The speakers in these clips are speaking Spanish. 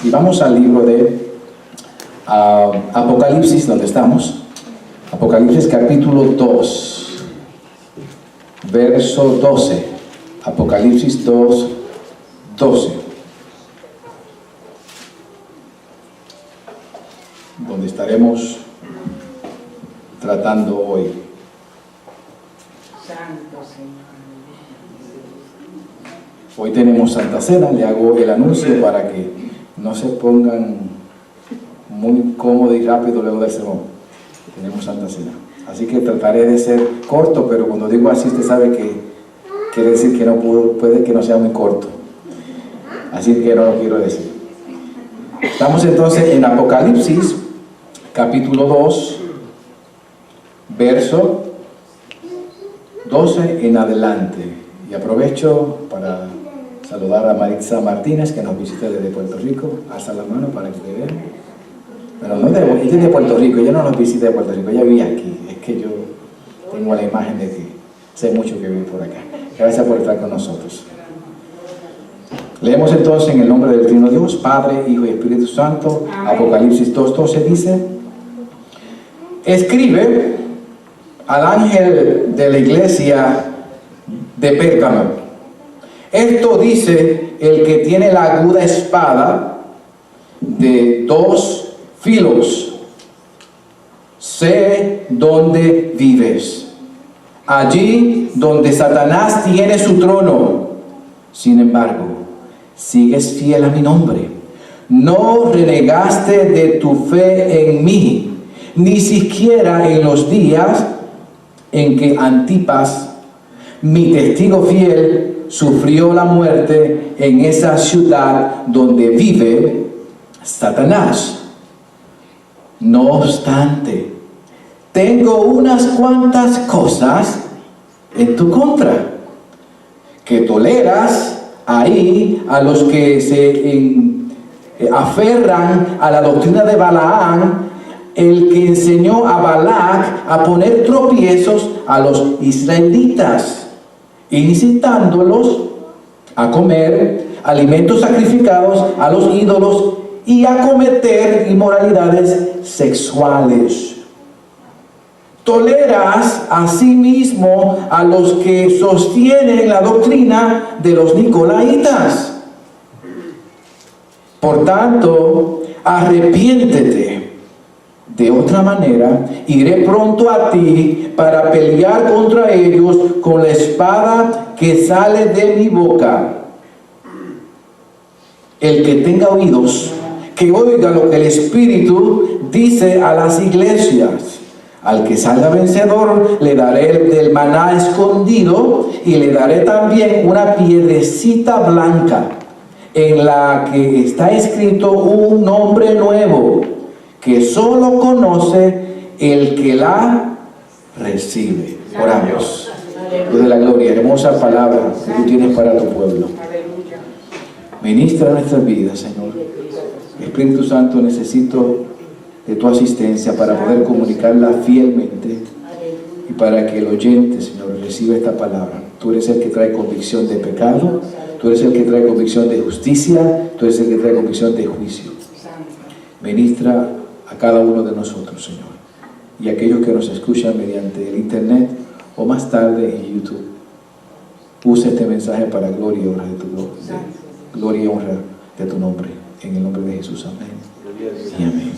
Y vamos al libro de Apocalipsis, donde estamos. Apocalipsis capítulo 2, verso 12. Apocalipsis 2, 12. Donde estaremos tratando hoy. Santo Señor. Hoy tenemos Santa Cena, le hago el anuncio para que no se pongan muy cómodos y rápido luego del sermón. Tenemos Santa Cena. Así que trataré de ser corto, pero cuando digo así usted sabe que quiere decir que no puede que no sea muy corto. Así que no lo quiero decir. Estamos entonces en Apocalipsis, capítulo 2, verso 12 en adelante. Y aprovecho para saludar a Maritza Martínez, que nos visita desde Puerto Rico. Alza la mano para que te vean. Pero no ella es de Puerto Rico, ella no nos visita de Puerto Rico, ella vive aquí. Es que yo tengo la imagen de que sé mucho que vive por acá. Gracias por estar con nosotros. Leemos entonces en el nombre del Trino Dios, Padre, Hijo y Espíritu Santo. Apocalipsis 2:12 dice: escribe al ángel de la iglesia de Pérgamo. Esto dice el que tiene la aguda espada de 2 filos. Sé dónde vives, allí donde Satanás tiene su trono. Sin embargo, sigues fiel a mi nombre. No renegaste de tu fe en mí, ni siquiera en los días en que Antipas, mi testigo fiel, sufrió la muerte en esa ciudad donde vive Satanás. No obstante, tengo unas cuantas cosas en tu contra, que toleras ahí a los que se aferran a la doctrina de Balaam, el que enseñó a Balac a poner tropiezos a los israelitas, incitándolos a comer alimentos sacrificados a los ídolos y a cometer inmoralidades sexuales. Toleras asimismo a los que sostienen la doctrina de los nicolaitas. Por tanto, arrepiéntete. De otra manera, iré pronto a ti para pelear contra ellos con la espada que sale de mi boca. El que tenga oídos, que oiga lo que el Espíritu dice a las iglesias. Al que salga vencedor, le daré del maná escondido y le daré también una piedrecita blanca en la que está escrito un nombre nuevo que solo conoce el que la recibe. Oramos. Dios de la gloria, hermosa palabra que tú tienes para tu pueblo. Ministra nuestras vidas, Señor. Espíritu Santo, necesito de tu asistencia para poder comunicarla fielmente y para que el oyente, Señor, reciba esta palabra. Tú eres el que trae convicción de pecado, tú eres el que trae convicción de justicia, tú eres el que trae convicción de juicio. Ministra a cada uno de nosotros, Señor, y a aquellos que nos escuchan mediante el internet o más tarde en YouTube. Usa este mensaje para gloria y honra gloria y honra de tu nombre, en el nombre de Jesús. Amén y amén.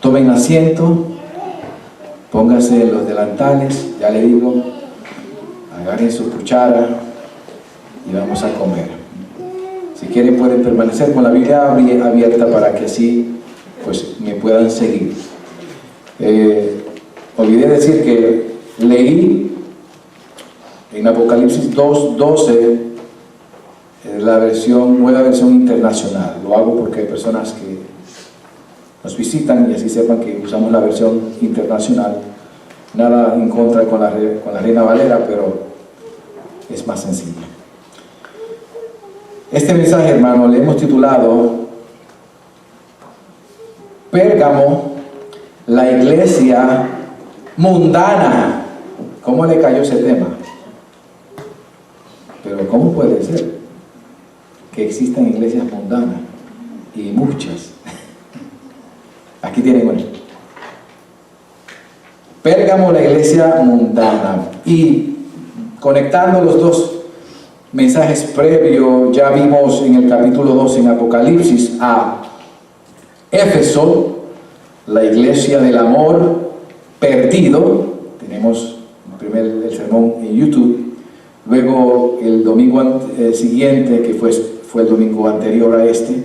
Tomen asiento, pónganse los delantales, ya le digo, agarren su cuchara y vamos a comer. Si quieren pueden permanecer con la Biblia abierta para que así pues me puedan seguir. Olvidé decir que leí en Apocalipsis 2:12 la nueva versión internacional. Lo hago porque hay personas que nos visitan y así sepan que usamos la versión internacional. Nada en contra con la Reina Valera, pero es más sencillo. Este mensaje, hermano, le hemos titulado Pérgamo, la iglesia mundana. ¿Cómo le cayó ese tema? Pero ¿cómo puede ser que existan iglesias mundanas? y muchas. Aquí tienen una. Pérgamo, la iglesia mundana. Y conectando los dos mensajes previos, ya vimos en el capítulo 2 en Apocalipsis a Éfeso, la iglesia del amor perdido. Tenemos el sermón en YouTube. Luego el domingo siguiente, que fue el domingo anterior a este,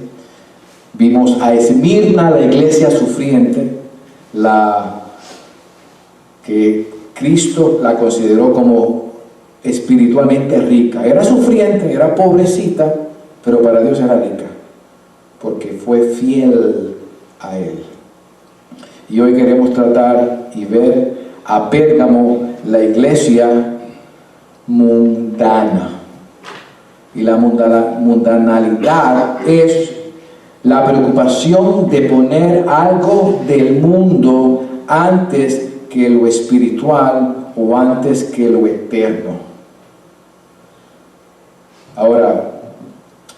vimos a Esmirna, la iglesia sufriente, la que Cristo la consideró como espiritualmente rica. Era sufriente, era pobrecita, pero para Dios era rica, porque fue fiel a Él. Y hoy queremos tratar y ver a Pérgamo, la iglesia mundana. Y la mundanalidad es la preocupación de poner algo del mundo antes que lo espiritual o antes que lo eterno. Ahora,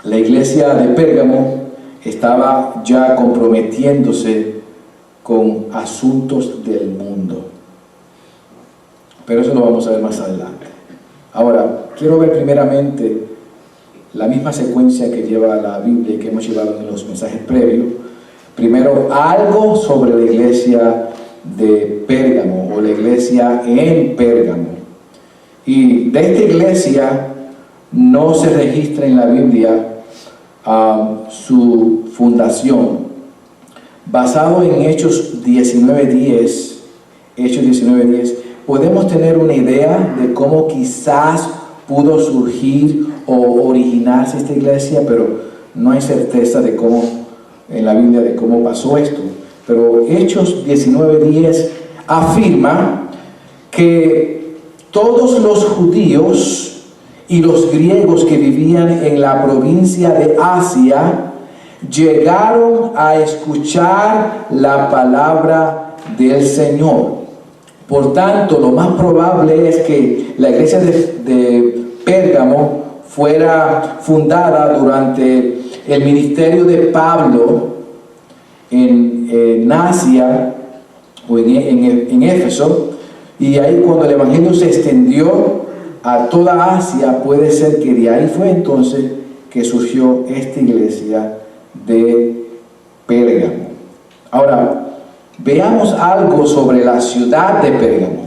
la iglesia de Pérgamo estaba ya comprometiéndose con asuntos del mundo. Pero eso lo vamos a ver más adelante. Ahora, quiero ver primeramente la misma secuencia que lleva la Biblia y que hemos llevado en los mensajes previos. Primero, algo sobre la iglesia de Pérgamo o la iglesia en Pérgamo. Y de esta iglesia no se registra en la Biblia su fundación. Basado en Hechos 19:10, podemos tener una idea de cómo quizás pudo surgir o originarse esta iglesia, pero no hay certeza de cómo, en la Biblia, de cómo pasó esto. Pero Hechos 19:10 afirma que todos los judíos y los griegos que vivían en la provincia de Asia llegaron a escuchar la palabra del Señor. Por tanto, lo más probable es que la iglesia de Pérgamo fuera fundada durante el ministerio de Pablo en Asia o en Éfeso, y ahí cuando el evangelio se extendió a toda Asia, puede ser que de ahí fue entonces que surgió esta iglesia de Pérgamo. Ahora, veamos algo sobre la ciudad de Pérgamo.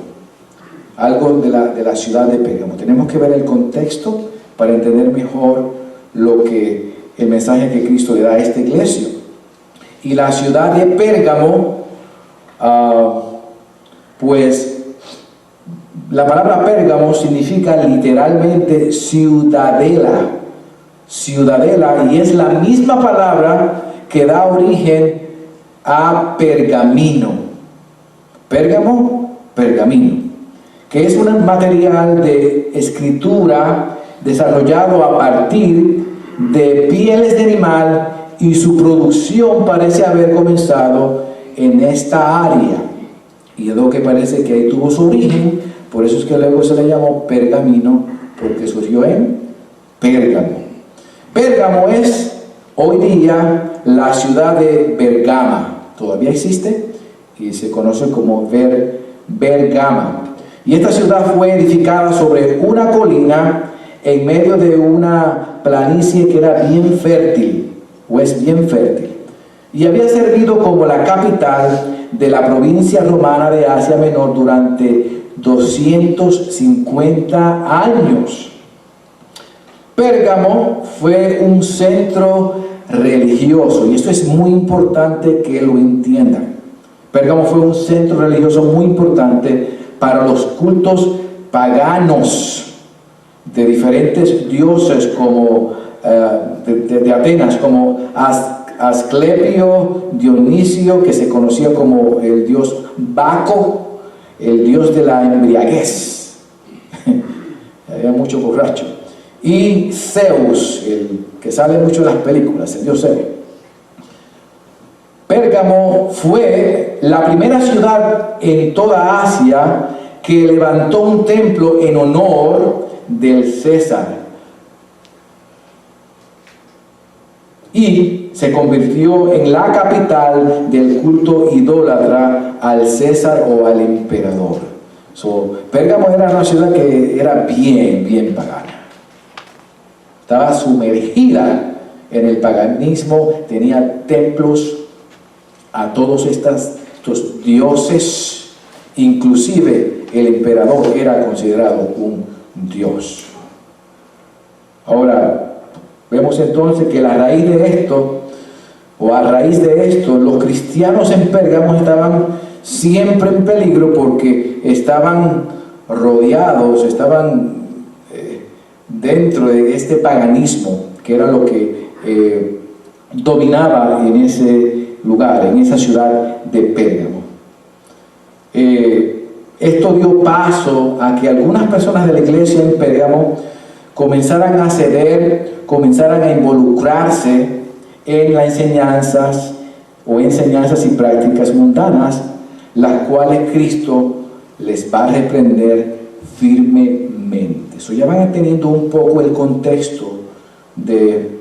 Algo de la ciudad de Pérgamo. Tenemos que ver el contexto para entender mejor el mensaje que Cristo le da a esta iglesia. Y la ciudad de Pérgamo, pues la palabra Pérgamo significa literalmente ciudadela. Ciudadela, y es la misma palabra que da origen a pergamino. Pérgamo, pergamino, que es un material de escritura desarrollado a partir de pieles de animal, y su producción parece haber comenzado en esta área, y es lo que parece que ahí tuvo su origen. Por eso es que luego se le llamó pergamino, porque surgió en Pérgamo. Pérgamo es hoy día la ciudad de Bergama. Todavía existe y se conoce como Bergama. Y esta ciudad fue edificada sobre una colina en medio de una planicie que era bien fértil, o es bien fértil. Y había servido como la capital de la provincia romana de Asia Menor durante 250 años. Pérgamo fue un centro religioso, y esto es muy importante que lo entiendan. Pérgamo fue un centro religioso muy importante para los cultos paganos de diferentes dioses, como de Atenas, como Asclepio, Dionisio, que se conocía como el dios Baco, el dios de la embriaguez. Había mucho borracho. Y Zeus, el que sale mucho en las películas, el dios Zeus. Pérgamo fue la primera ciudad en toda Asia que levantó un templo en honor del César. y se convirtió en la capital del culto idólatra al César o al emperador. Pérgamo era una ciudad que era bien pagana. Estaba sumergida en el paganismo, tenía templos a todos estos dioses, inclusive el emperador era considerado un dios. Ahora, vemos entonces que a raíz de esto, los cristianos en Pérgamo estaban siempre en peligro porque estaban rodeados, estaban dentro de este paganismo, que era lo que dominaba en ese lugar, en esa ciudad de Pérgamo. Esto dio paso a que algunas personas de la iglesia en Pérgamo comenzaran a ceder, comenzaran a involucrarse en las enseñanzas y prácticas mundanas, las cuales Cristo les va a reprender firmemente. Eso ya van teniendo un poco el contexto de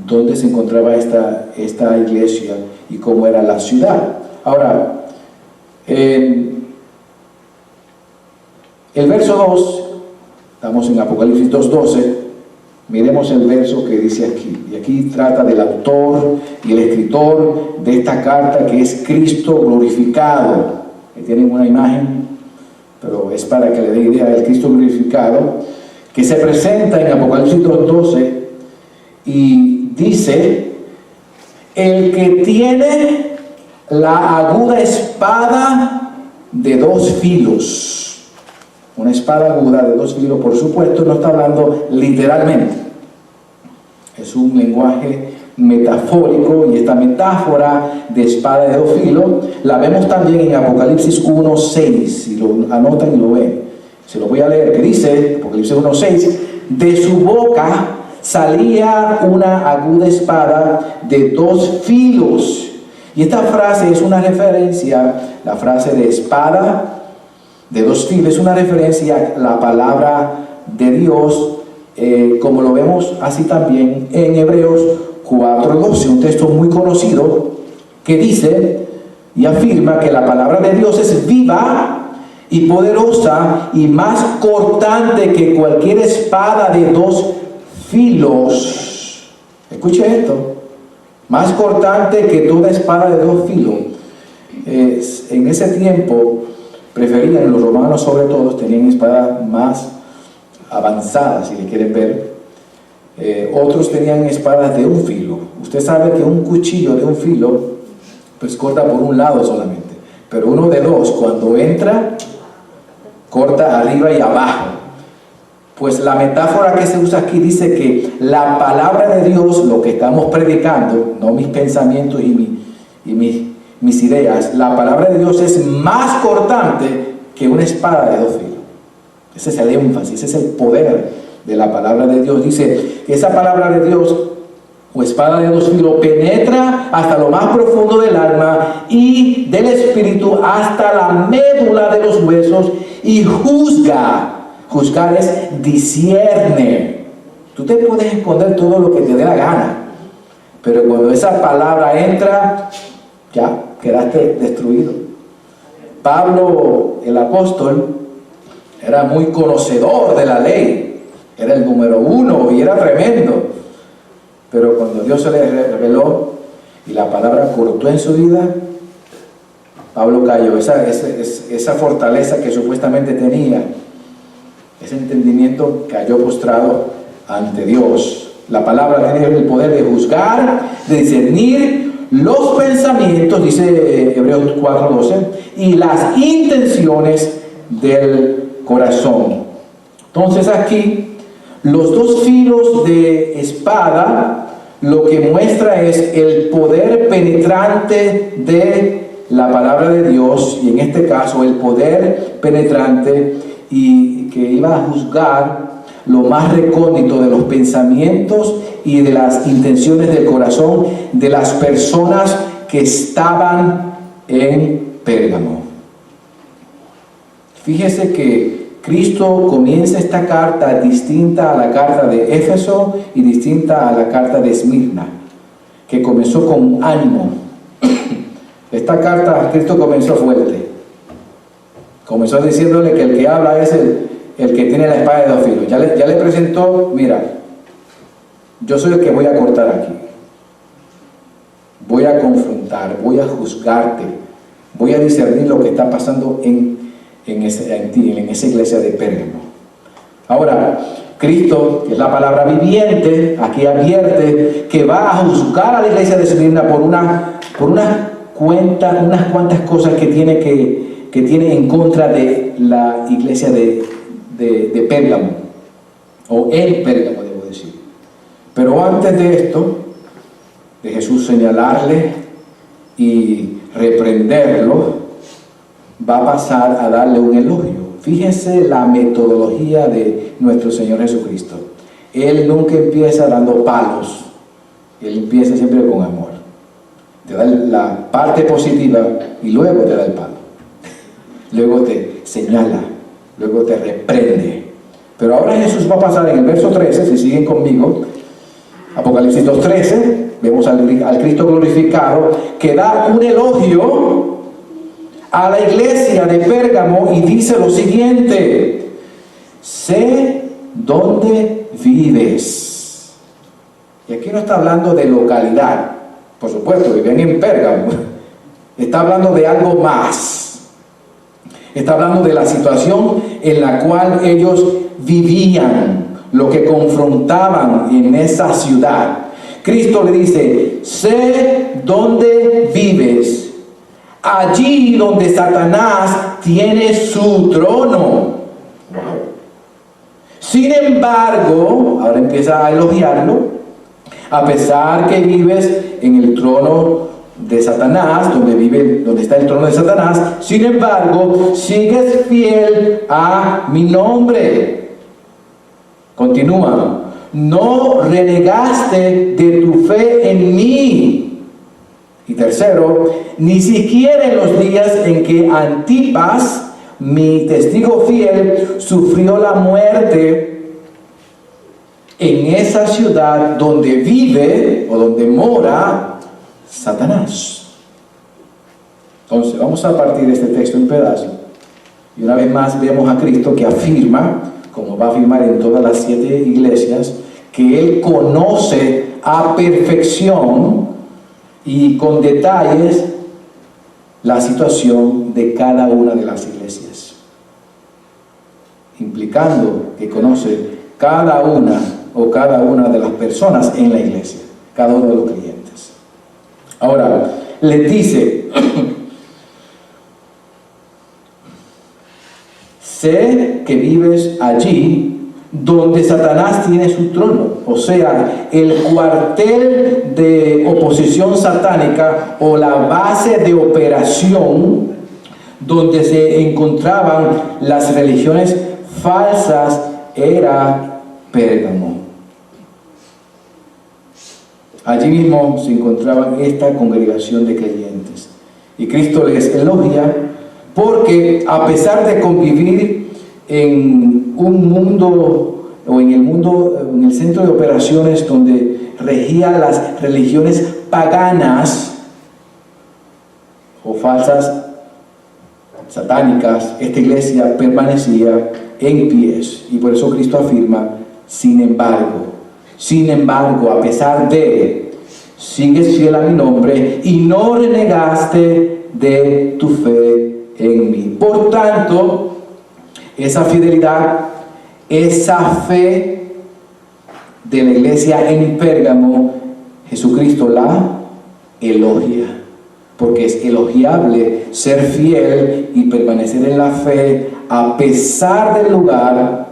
dónde se encontraba esta iglesia y cómo era la ciudad. Ahora, el verso 2, estamos en Apocalipsis 2:12, miremos el verso que dice aquí. Y aquí trata del autor y el escritor de esta carta, que es Cristo glorificado. Ahí tienen una imagen, pero es para que le dé idea del Cristo glorificado, que se presenta en Apocalipsis 2:12 y dice: el que tiene la aguda espada de dos filos. Una espada aguda de dos filos, por supuesto, no está hablando literalmente. Es un lenguaje metafórico, y esta metáfora de espada de dos filos la vemos también en Apocalipsis 1:6. Si lo anotan y lo ven, se lo voy a leer, que dice, Apocalipsis 1:6: de su boca salía una aguda espada de dos filos. Y esta frase es una referencia, la frase de espada de dos filos es una referencia a la palabra de Dios, como lo vemos así también en Hebreos 4:12, un texto muy conocido que dice y afirma que la palabra de Dios es viva y poderosa y más cortante que cualquier espada de dos filos. Escuche esto: más cortante que toda espada de dos filos. En ese tiempo preferían, los romanos sobre todo, tenían espadas más avanzadas, si le quieren ver. Otros tenían espadas de un filo. Usted sabe que un cuchillo de un filo pues corta por un lado solamente, pero uno de dos, cuando entra, corta arriba y abajo. Pues la metáfora que se usa aquí dice que la palabra de Dios, lo que estamos predicando, no mis pensamientos y mis ideas, la palabra de Dios es más cortante que una espada de dos filos. Ese es el énfasis, ese es el poder de la palabra de Dios. Dice que esa palabra de Dios, o espada de dos filos, penetra hasta lo más profundo del alma y del espíritu, hasta la médula de los huesos, y juzga. Juzgar es discierne. Tú te puedes esconder todo lo que te dé la gana, pero cuando esa palabra entra, ya quedaste destruido. Pablo, el apóstol, era muy conocedor de la ley, era el número 1 y era tremendo, pero cuando Dios se le reveló y la palabra cortó en su vida, Pablo cayó. Esa fortaleza que supuestamente tenía, ese entendimiento, cayó postrado ante Dios. La palabra tiene el poder de juzgar, de discernir los pensamientos, dice Hebreos 4:12, y las intenciones del corazón. Entonces aquí, los dos filos de espada lo que muestra es el poder penetrante de la palabra de Dios, y en este caso el poder penetrante y que iba a juzgar lo más recóndito de los pensamientos y de las intenciones del corazón de las personas que estaban en Pérgamo. Fíjese que Cristo comienza esta carta distinta a la carta de Éfeso y distinta a la carta de Esmirna. que comenzó con ánimo. Esta carta, Cristo comenzó fuerte. Comenzó diciéndole que el que habla es el que tiene la espada de dos filos. Ya le presentó, mira, yo soy el que voy a cortar aquí. Voy a confrontar, voy a juzgarte, voy a discernir lo que está pasando en esa iglesia de Pérgamo. Ahora, Cristo, que es la palabra viviente, aquí advierte que va a juzgar a la iglesia de Esmirna por unas cuantas cosas que tiene en contra de la iglesia de Pérgamo, o en Pérgamo, debo decir. Pero antes de esto, de Jesús señalarle y reprenderlo, va a pasar a darle un elogio. Fíjense la metodología de nuestro Señor Jesucristo. Él nunca empieza dando palos, Él empieza siempre con amor. Te da la parte positiva y luego te da el palo. Luego te señala, luego te reprende. Pero ahora Jesús va a pasar en el verso 13, si siguen conmigo, Apocalipsis 2:13, vemos al Cristo glorificado, que da un elogio a la iglesia de Pérgamo y dice lo siguiente: sé dónde vives. Y aquí no está hablando de localidad, por supuesto, viven en Pérgamo. Está hablando de algo más. Está hablando de la situación en la cual ellos vivían, lo que confrontaban en esa ciudad. Cristo le dice: sé dónde vives, allí donde Satanás tiene su trono. Sin embargo, ahora empieza a elogiarlo, a pesar que vives en el trono de Satanás, donde está el trono de Satanás, sin embargo, sigues fiel a mi nombre. Continúa: no renegaste de tu fe en mí. Y tercero, ni siquiera en los días en que Antipas, mi testigo fiel, sufrió la muerte en esa ciudad donde vive o donde mora Satanás. Entonces vamos a partir de este texto en pedazos y una vez más vemos a Cristo que afirma, como va a afirmar en todas las 7 iglesias, que Él conoce a perfección y con detalles la situación de cada una de las iglesias, implicando que conoce cada una de las personas en la iglesia, cada uno de los creyentes. Ahora, les dice: sé que vives allí donde Satanás tiene su trono, o sea, el cuartel de oposición satánica o la base de operación donde se encontraban las religiones falsas era Pérgamo. Allí mismo se encontraba esta congregación de creyentes. Y Cristo les elogia porque a pesar de convivir en un mundo o en el centro de operaciones donde regían las religiones paganas o falsas satánicas, esta iglesia permanecía en pies. Y por eso Cristo afirma: sin embargo, a pesar de, sigues fiel a mi nombre y no renegaste de tu fe en mí. Por tanto, esa fidelidad, esa fe de la iglesia en Pérgamo, Jesucristo la elogia, porque es elogiable ser fiel y permanecer en la fe a pesar del lugar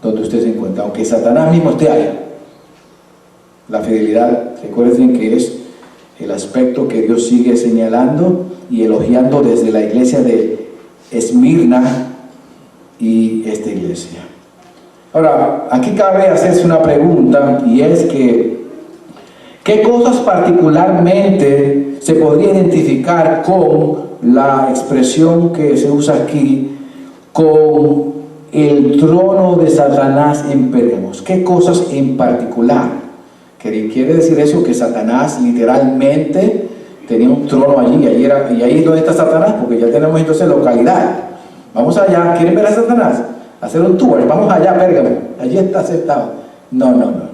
donde usted se encuentra, aunque Satanás mismo esté ahí. La fidelidad, recuerden que es el aspecto que Dios sigue señalando y elogiando desde la iglesia de Esmirna y esta iglesia. Ahora, aquí cabe hacerse una pregunta, y es que ¿qué cosas particularmente se podría identificar con la expresión que se usa aquí, con el trono de Satanás en Pérgamo? ¿Qué cosas en particular Quiere decir eso que Satanás literalmente tenía un trono allí, y ahí es donde está Satanás, porque ya tenemos entonces localidad. Vamos allá, ¿quieren ver a Satanás? Hacer un tour, vamos allá a Pérgamo, allí está sentado. No.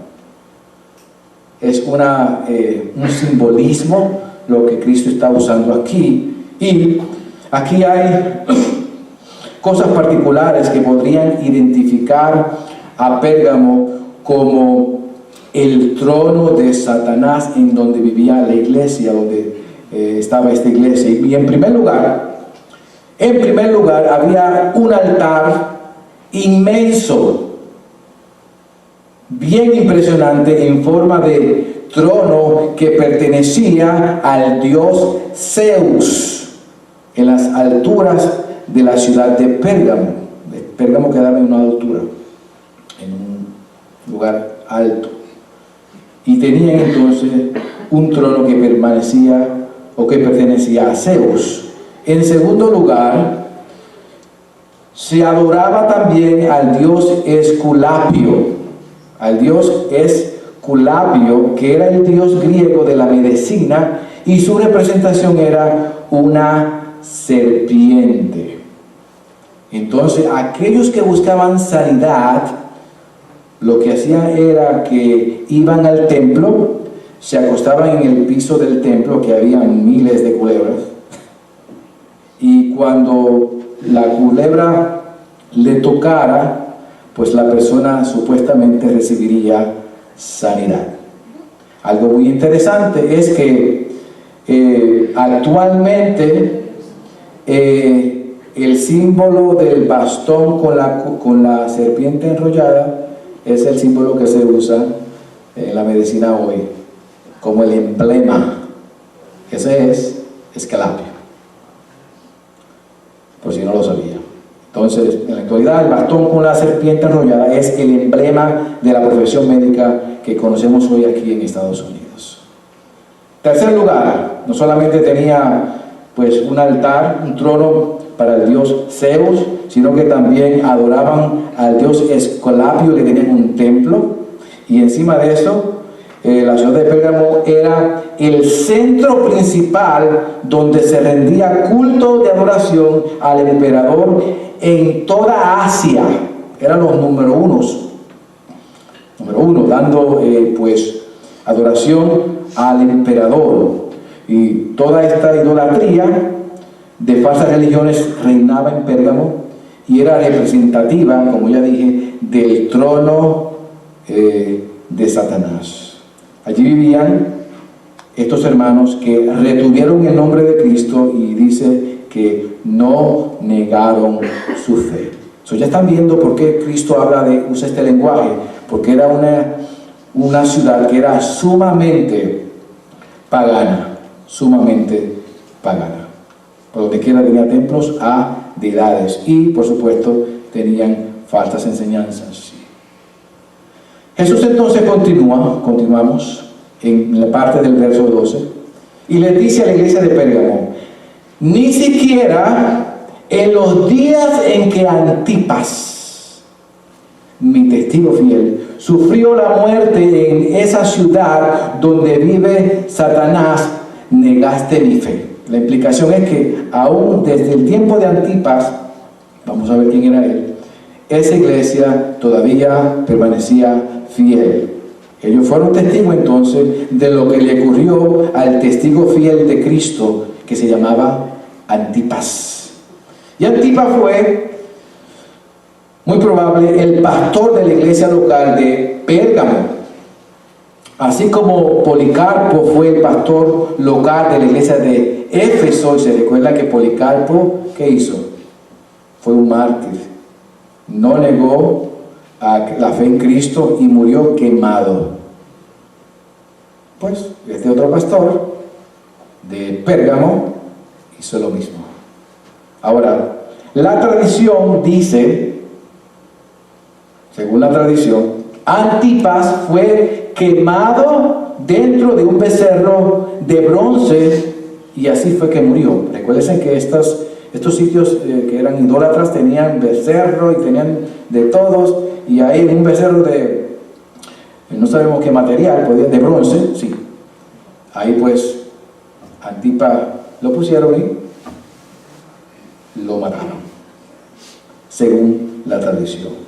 Es un simbolismo lo que Cristo está usando aquí. Y aquí hay cosas particulares que podrían identificar a Pérgamo como el trono de Satanás en donde vivía la iglesia, donde estaba esta iglesia. Y en primer lugar había un altar inmenso, bien impresionante, en forma de trono que pertenecía al dios Zeus, en las alturas de la ciudad de Pérgamo. Pérgamo quedaba en una altura, en un lugar alto. Y tenían entonces un trono que pertenecía a Zeus. En segundo lugar, se adoraba también al dios Esculapio, que era el dios griego de la medicina, y su representación era una serpiente. Entonces, aquellos que buscaban sanidad, lo que hacían era que iban al templo, se acostaban en el piso del templo, que había miles de culebras, y cuando la culebra le tocara, pues la persona supuestamente recibiría sanidad. Algo muy interesante es que actualmente el símbolo del bastón con la serpiente enrollada es el símbolo que se usa en la medicina hoy, como el emblema. Ese es Esculapio, por si no lo sabía. Entonces, en la actualidad, el bastón con la serpiente enrollada es el emblema de la profesión médica que conocemos hoy aquí en Estados Unidos. Tercer lugar, no solamente tenía pues un altar, un trono para el dios Zeus, sino que también adoraban al dios Esculapio, que tenían un templo, y encima de eso, la ciudad de Pérgamo era el centro principal donde se rendía culto de adoración al emperador en toda Asia. Eran los número uno, dando pues adoración al emperador. Y toda esta idolatría de falsas religiones reinaba en Pérgamo y era representativa, como ya dije, del trono de Satanás. Allí vivían estos hermanos que retuvieron el nombre de Cristo, y dice que no negaron su fe. Ya están viendo por qué Cristo usa este lenguaje, porque era una ciudad que era sumamente pagana. Por donde quiera tenía templos a deidades, y por supuesto tenían falsas enseñanzas. Jesús entonces continuamos en la parte del verso 12, y le dice a la iglesia de Pérgamo: ni siquiera en los días en que Antipas, mi testigo fiel, sufrió la muerte en esa ciudad donde vive Satanás, negaste mi fe. La implicación es que aún desde el tiempo de Antipas, vamos a ver quién era él, esa iglesia todavía permanecía fiel. Ellos fueron testigos entonces de lo que le ocurrió al testigo fiel de Cristo, que se llamaba Antipas. Y Antipas fue, muy probable, el pastor de la iglesia local de Pérgamo. Así como Policarpo fue el pastor local de la iglesia de Éfeso, y se recuerda que Policarpo, ¿qué hizo? Fue un mártir. No negó la fe en Cristo y murió quemado. Pues este otro pastor de Pérgamo hizo lo mismo. Ahora, la tradición dice, según la tradición, Antipas fue quemado dentro de un becerro de bronce, y así fue que murió. Recuérdense que estos sitios que eran idólatras tenían becerro y tenían de todos, y ahí en un becerro no sabemos qué material, podía de bronce, sí. Ahí pues Antipas lo pusieron y lo mataron, según la tradición.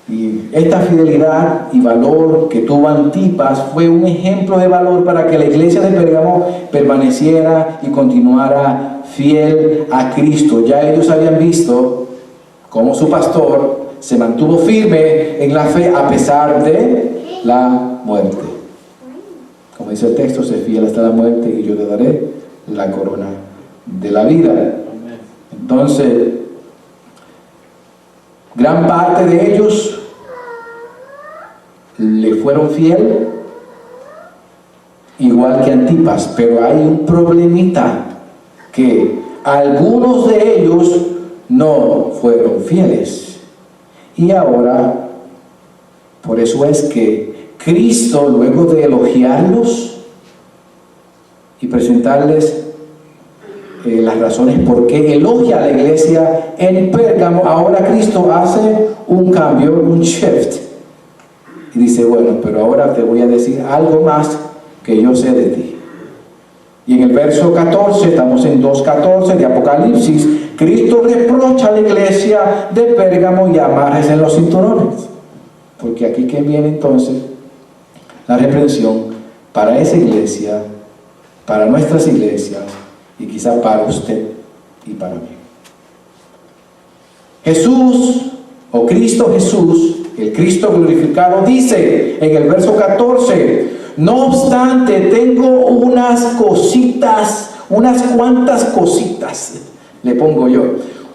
Y esta fidelidad y valor que tuvo Antipas fue un ejemplo de valor para que la iglesia de Pérgamo permaneciera y continuara fiel a Cristo. Ya ellos habían visto cómo su pastor se mantuvo firme en la fe a pesar de la muerte. Como dice el texto, sé fiel hasta la muerte y yo te daré la corona de la vida. Entonces, gran parte de ellos le fueron fiel, igual que Antipas, pero hay un problemita, que algunos de ellos no fueron fieles. Y ahora, por eso es que Cristo, luego de elogiarlos y presentarles las razones por qué elogia a la iglesia en Pérgamo, ahora Cristo hace un cambio, un shift. Y dice, bueno, pero ahora te voy a decir algo más que yo sé de ti. Y en el verso 14, estamos en 2:14 de Apocalipsis, Cristo reprocha a la iglesia de Pérgamo y amarres en los cinturones. Porque aquí que viene entonces la reprensión para esa iglesia, para nuestras iglesias y quizá para usted y para mí. Jesús, o Cristo Jesús, el Cristo glorificado, dice en el verso 14, no obstante, tengo unas cositas, unas cuantas cositas, le pongo yo.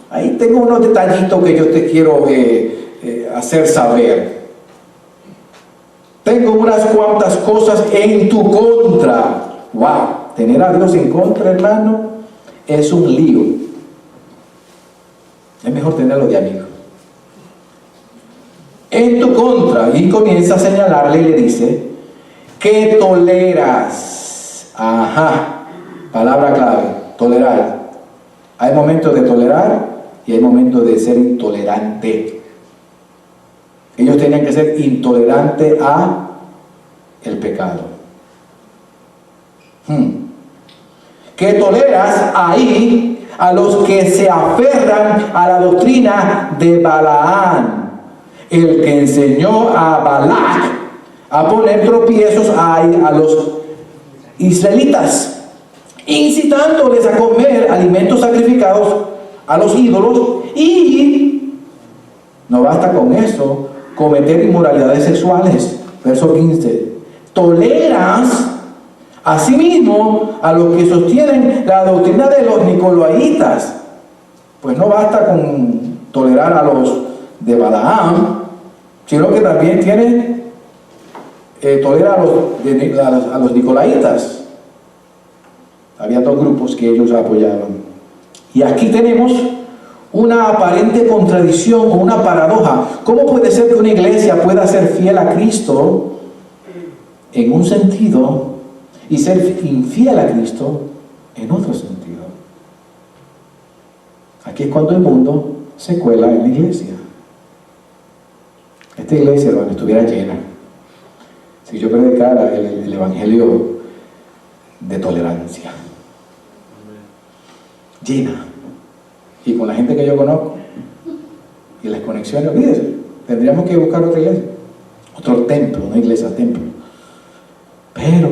Ahí tengo unos detallitos que yo te quiero hacer saber. Tengo unas cuantas cosas en tu contra. Wow, tener a Dios en contra, hermano, es un lío. Es mejor tenerlo de amigo. En tu contra, y comienza a señalarle y le dice, ¿qué toleras? Ajá, palabra clave, tolerar. Hay momentos de tolerar y hay momentos de ser intolerante. Ellos tenían que ser intolerantes a el pecado. ¿Qué toleras? Ahí a los que se aferran a la doctrina de Balaam, el que enseñó a Balac a poner tropiezos a los israelitas, incitándoles a comer alimentos sacrificados a los ídolos, y no basta con eso, cometer inmoralidades sexuales. Verso 15, toleras asimismo a los que sostienen la doctrina de los nicolaitas. Pues no basta con tolerar a los de Balaam, sino que también tolera a los nicolaitas. Había dos grupos que ellos apoyaban. Y aquí tenemos una aparente contradicción o una paradoja. ¿Cómo puede ser que una iglesia pueda ser fiel a Cristo en un sentido y ser infiel a Cristo en otro sentido? Aquí es cuando el mundo se cuela en la iglesia. Esta iglesia, hermano, estuviera llena si yo predicara el evangelio de tolerancia. Llena. Y con la gente que yo conozco y las conexiones, olvídese, tendríamos que buscar otra iglesia, otro templo, una iglesia templo. Pero,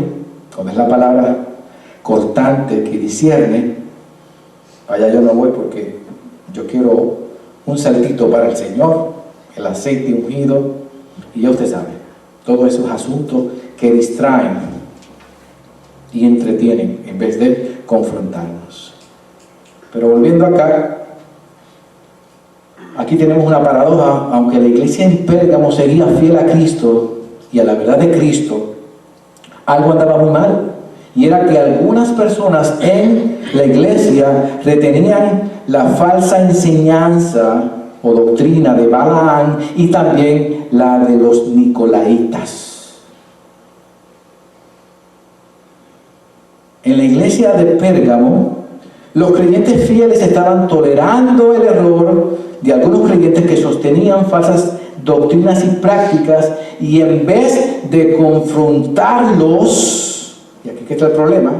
como es la palabra cortante que discierne, allá yo no voy porque yo quiero un saltito para el Señor, el aceite ungido, y ya usted sabe, todos esos asuntos que distraen y entretienen en vez de confrontarnos. Pero volviendo acá, aquí tenemos una paradoja. Aunque la iglesia en Pérgamo seguía fiel a Cristo y a la verdad de Cristo, algo andaba muy mal, y era que algunas personas en la iglesia retenían la falsa enseñanza o doctrina de Balaam y también la de los nicolaitas. En la iglesia de Pérgamo, los creyentes fieles estaban tolerando el error de algunos creyentes que sostenían falsas doctrinas y prácticas, y en vez de confrontarlos, y aquí está el problema,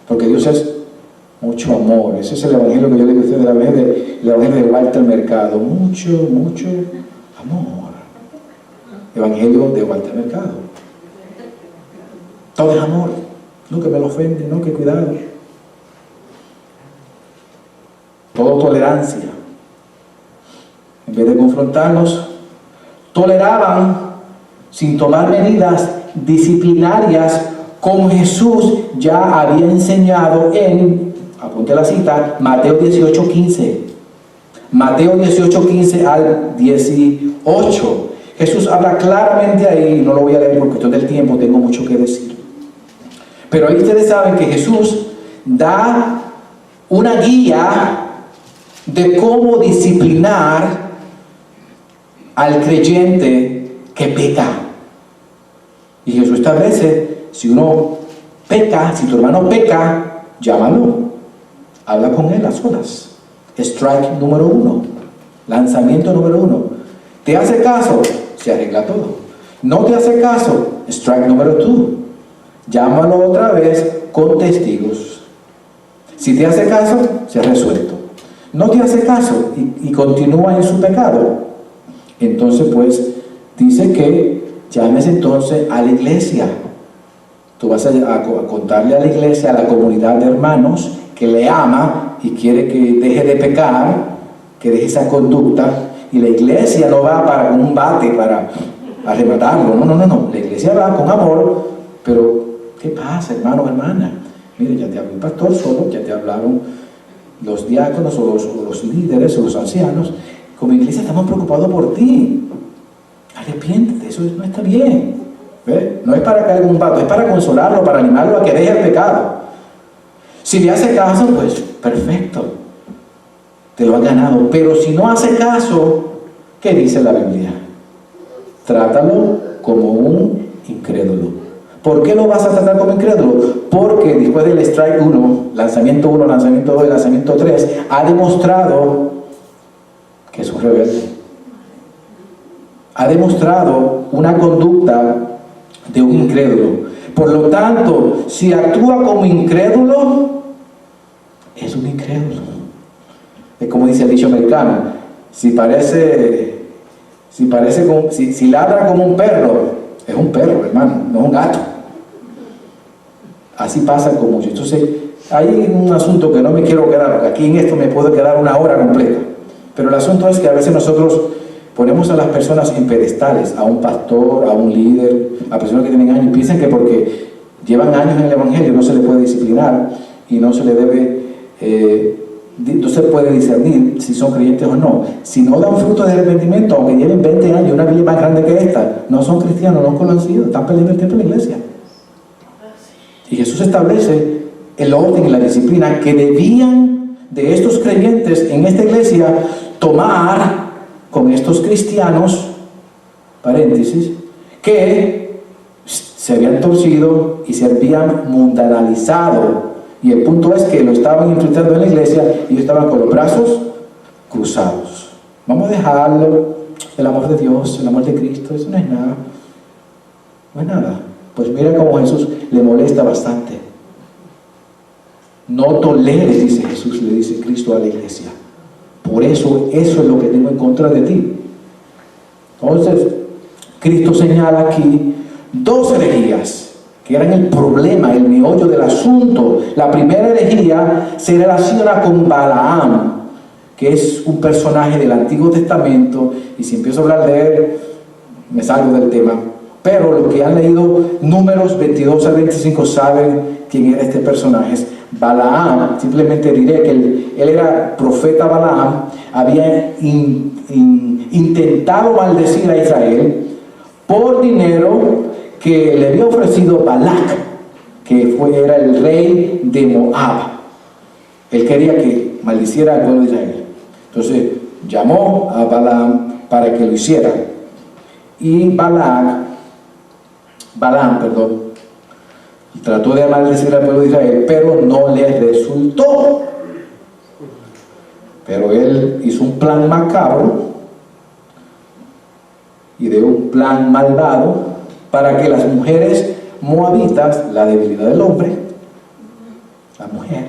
porque Dios es mucho amor. Ese es el evangelio que yo le digo a ustedes, el evangelio de Walter Mercado. Mucho amor. Evangelio de Walter Mercado. Todo es amor. No que me lo ofende, no que cuidado. Todo tolerancia. En vez de confrontarnos, toleraban sin tomar medidas disciplinarias como Jesús ya había enseñado en, apunte la cita, Mateo 18:15. Mateo 18:15 al 18. Jesús habla claramente ahí, no lo voy a leer por cuestión del tiempo, tengo mucho que decir. Pero ahí ustedes saben que Jesús da una guía de cómo disciplinar al creyente que peca. Y Jesús establece, si uno peca, si tu hermano peca, llámalo, habla con él a solas. Strike número 1, lanzamiento número 1. ¿Te hace caso? Se arregla todo. ¿No te hace caso? Strike número 2, llámalo otra vez con testigos. Si te hace caso, se ha resuelto. No te hace caso y continúa en su pecado, entonces pues dice que llames entonces a la iglesia. Tú vas a contarle a la iglesia, a la comunidad de hermanos que le ama y quiere que deje de pecar, que deje esa conducta, y la iglesia no va para un bate para arrematarlo, no, la iglesia va con amor. Pero ¿qué pasa, hermano o hermana? Mire, ya te habló el pastor solo, ya te hablaron los diáconos o los líderes o los ancianos. Como iglesia estamos preocupados por ti. Arrepiéntete, eso no está bien. ¿Ve? No es para caer en un vato, es para consolarlo, para animarlo a que deje el pecado. Si le hace caso, pues perfecto, te lo ha ganado. Pero si no hace caso, ¿qué dice la Biblia? Trátalo como un incrédulo. ¿Por qué lo vas a tratar como incrédulo? Porque después del strike 1, lanzamiento 1, lanzamiento 2 y lanzamiento 3, ha demostrado que es un rebelde. Ha demostrado una conducta de un incrédulo. Por lo tanto, si actúa como incrédulo, es un incrédulo. Es como dice el dicho americano: si ladra como un perro, es un perro, hermano, no un gato. Así pasa con muchos. Entonces, hay un asunto que no me quiero quedar, porque aquí en esto me puedo quedar una hora completa. Pero el asunto es que a veces nosotros ponemos a las personas en pedestales, a un pastor, a un líder, a personas que tienen años, y piensan que porque llevan años en el evangelio no se le puede disciplinar y no se le debe, no se puede discernir si son creyentes o no. Si no dan fruto de arrepentimiento, aunque lleven 20 años, una Biblia más grande que esta, no son cristianos, no lo han sido, están perdiendo el tiempo en la iglesia. Y Jesús establece el orden y la disciplina que debían de estos creyentes en esta iglesia tomar con estos cristianos, paréntesis, que se habían torcido y se habían mundanalizado. Y el punto es que lo estaban infiltrando en la iglesia y ellos estaban con los brazos cruzados. Vamos a dejarlo, el amor de Dios, el amor de Cristo, eso no es nada. No es nada. Pues mira cómo Jesús le molesta bastante. No toleres, dice Jesús, le dice Cristo a la iglesia. Por eso es lo que tengo en contra de ti. Entonces, Cristo señala aquí 2 herejías que eran el problema, el meollo del asunto. La primera herejía se relaciona con Balaam, que es un personaje del Antiguo Testamento, y si empiezo a hablar de él, me salgo del tema. Pero los que han leído Números 22 al 25 saben quién era este personaje. Balaam, simplemente diré que él era profeta. Balaam había intentado maldecir a Israel por dinero que le había ofrecido Balac, que era el rey de Moab. Él quería que maldiciera al pueblo de Israel. Entonces llamó a Balaam para que lo hiciera. Y Balaam, trató de maldecir al pueblo de Israel, pero no le resultó. Pero él hizo un plan macabro y de un plan malvado para que las mujeres moabitas, la debilidad del hombre, la mujer.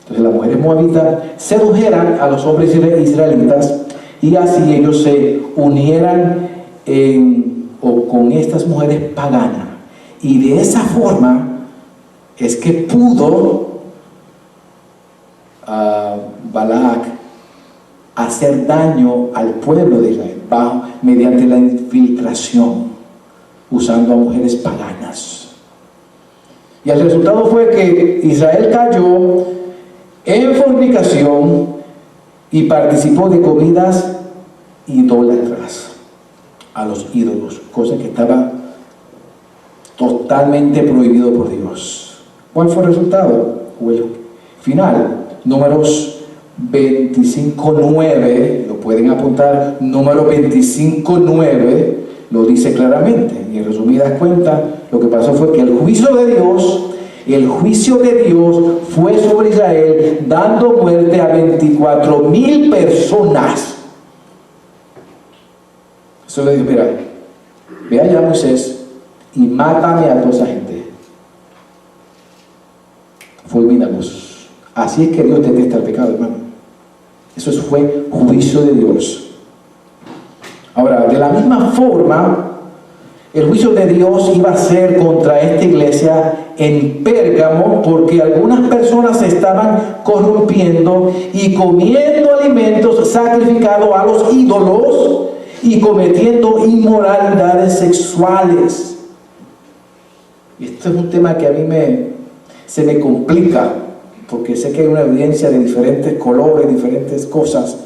Entonces las mujeres moabitas sedujeran a los hombres israelitas y así ellos se unieran con estas mujeres paganas. Y de esa forma es que pudo Balac hacer daño al pueblo de Israel mediante la infiltración, usando a mujeres paganas. Y el resultado fue que Israel cayó en fornicación y participó de comidas idólatras a los ídolos, cosa que estaba totalmente prohibido por Dios. ¿Cuál fue el resultado? O el final. Números 25:9, lo pueden apuntar, número 25:9 lo dice claramente. Y en resumidas cuentas, lo que pasó fue que el juicio de Dios fue sobre Israel, dando muerte a 24,000 personas. Eso le dijo: mira, ve allá, Moisés, y mátame a toda esa gente. Fulmínalos. Así es que Dios detesta el pecado, hermano. Eso fue juicio de Dios. Ahora, de la misma forma, el juicio de Dios iba a ser contra esta iglesia en Pérgamo, porque algunas personas se estaban corrompiendo y comiendo alimentos sacrificados a los ídolos y cometiendo inmoralidades sexuales. Esto es un tema que a mí se me complica, porque sé que hay una evidencia de diferentes colores, diferentes cosas.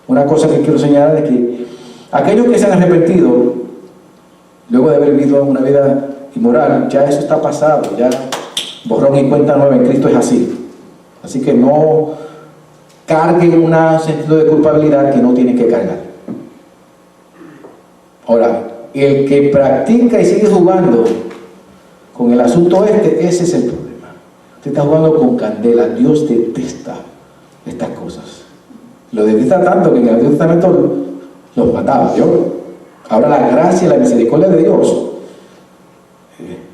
Una cosa que quiero señalar es que aquellos que se han arrepentido luego de haber vivido una vida inmoral, ya eso está pasado, ya borrón y cuenta nueva, en Cristo es así. Así que no carguen un sentido de culpabilidad que no tienen que cargar. Ahora, el que practica y sigue jugando con el asunto ese es el problema. Usted está jugando con candela. Dios detesta estas cosas. Lo detesta tanto que en el Antiguo Testamento los mataba. Ahora la gracia y la misericordia de Dios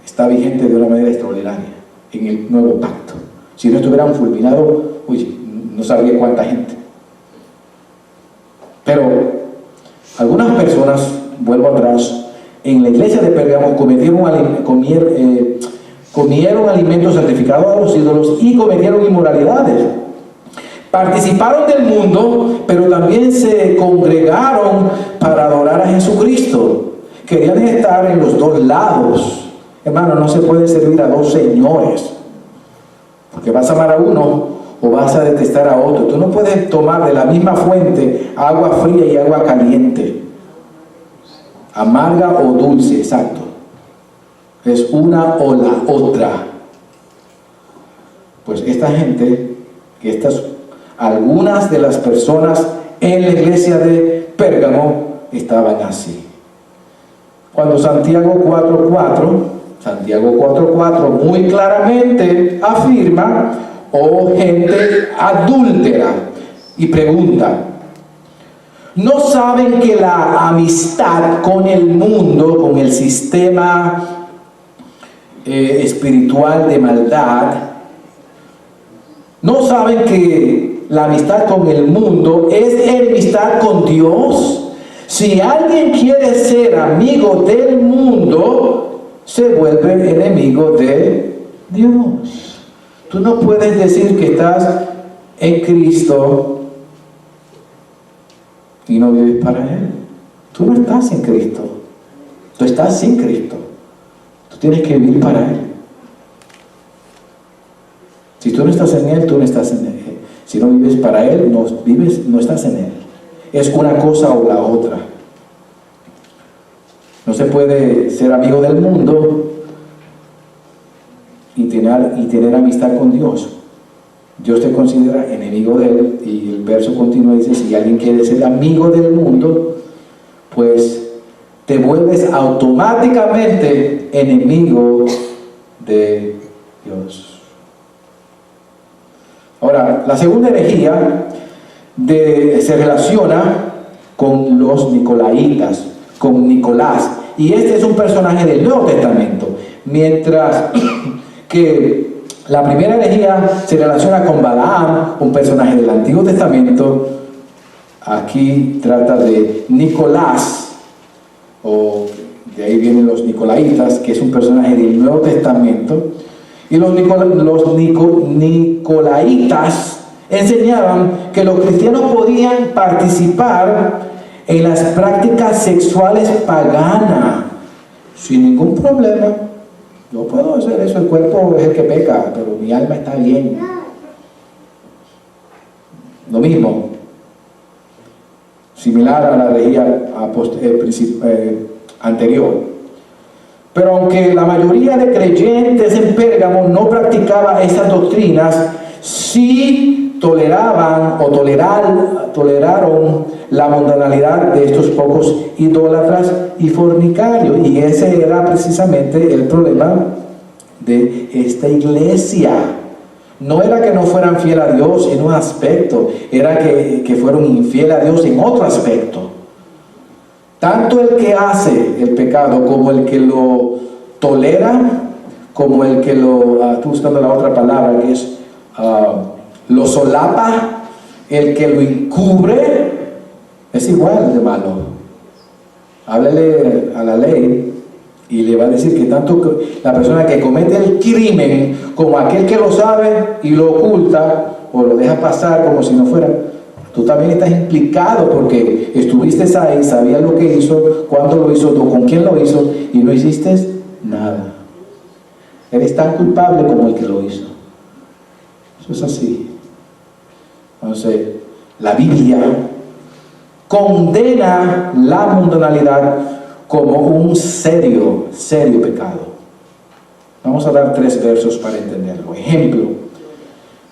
está vigente de una manera extraordinaria en el nuevo pacto. Si no estuvieran fulminados, no sabría cuánta gente. Pero algunas personas, vuelvo atrás, en la iglesia de Pérgamo comieron alimentos sacrificados a los ídolos y cometieron inmoralidades. Participaron del mundo, pero también se congregaron para adorar a Jesucristo. Querían estar en los dos lados. Hermano, no se puede servir a dos señores, porque vas a amar a uno o vas a detestar a otro. Tú no puedes tomar de la misma fuente agua fría y agua caliente, amarga o dulce, exacto. Es una o la otra. Pues esta gente, algunas de las personas en la iglesia de Pérgamo estaban así. Cuando Santiago 4:4 muy claramente afirma: oh gente adúltera, y pregunta: ¿no saben que la amistad con el mundo, con el sistema espiritual de maldad, no saben que la amistad con el mundo es enemistad con Dios? Si alguien quiere ser amigo del mundo, se vuelve enemigo de Dios. Tú no puedes decir que estás en Cristo y no vives para Él. Tú no estás en Cristo, tú estás sin Cristo. Tú tienes que vivir para Él. Si tú no estás en Él, tú no estás en Él. Si no vives para Él, no estás en Él. Es una cosa o la otra. No se puede ser amigo del mundo y tener amistad con Dios. Dios te considera enemigo de Él, y el verso continúa y dice: si alguien quiere ser amigo del mundo, pues te vuelves automáticamente enemigo de Dios. Ahora, la segunda herejía se relaciona con los nicolaitas. con Nicolás. Y este es un personaje del Nuevo Testamento. Mientras que la primera herejía se relaciona con Balaam, un personaje del Antiguo Testamento, aquí trata de Nicolás, o de ahí vienen los Nicolaitas, que es un personaje del Nuevo Testamento. Y los Nicolaitas enseñaban que los cristianos podían participar en las prácticas sexuales paganas sin ningún problema. Yo puedo hacer eso, el cuerpo es el que peca, pero mi alma está bien. Lo mismo, similar a la herejía anterior. Pero aunque la mayoría de creyentes en Pérgamo no practicaba esas doctrinas, sí toleraban o toleraron la mundanalidad de estos pocos idólatras y fornicarios. Y ese era precisamente el problema de esta iglesia. No era que no fueran fieles a Dios en un aspecto, era que fueron infieles a Dios en otro aspecto. Tanto el que hace el pecado como el que lo tolera, como el que estoy buscando la otra palabra, que es lo solapa, el que lo encubre, es igual de malo. Háblele a la ley y le va a decir que tanto la persona que comete el crimen como aquel que lo sabe y lo oculta o lo deja pasar como si no fuera, tú también estás implicado porque estuviste ahí, sabías lo que hizo, cuándo lo hizo, con quién lo hizo y no hiciste nada. Eres tan culpable como el que lo hizo. Eso es así. Entonces, la Biblia condena la mundanalidad como un serio pecado. Vamos a dar 3 versos para entenderlo. Ejemplo,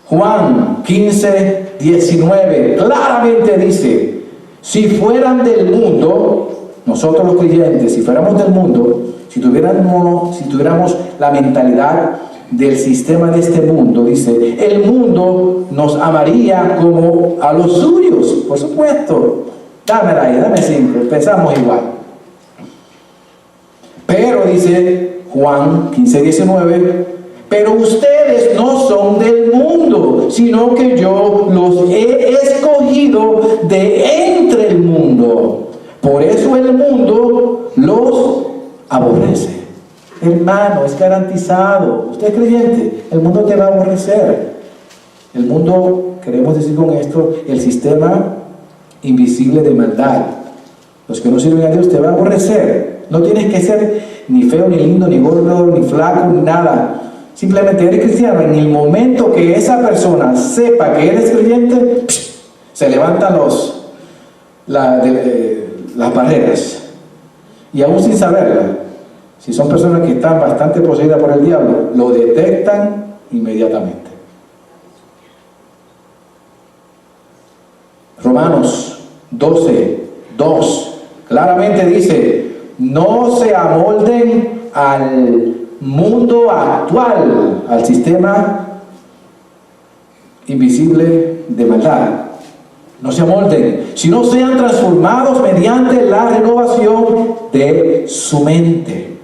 Juan 15, 19, claramente dice, si fueran del mundo, nosotros los creyentes, si fuéramos del mundo, si tuviéramos la mentalidad del sistema de este mundo, dice, el mundo nos amaría como a los suyos, por supuesto. Dámela ahí, dame 5, pensamos igual. Pero dice Juan 15, 19, pero ustedes no son del mundo, sino que yo los he escogido de entre el mundo. Por eso el mundo los aborrece. Hermano, es garantizado. Usted es creyente, el mundo te va a aborrecer. El mundo, queremos decir con esto, el sistema invisible de maldad. Los que no sirven a Dios te va a aborrecer. No tienes que ser ni feo, ni lindo, ni gordo, ni flaco, ni nada. Simplemente eres cristiano. En el momento que esa persona sepa que eres creyente, se levantan las barreras. Y aún sin saberla, si son personas que están bastante poseídas por el diablo, lo detectan inmediatamente. Romanos 12, 2 claramente dice, no se amolden al mundo actual, al sistema invisible de maldad. No se amolden, sino sean transformados mediante la renovación de su mente.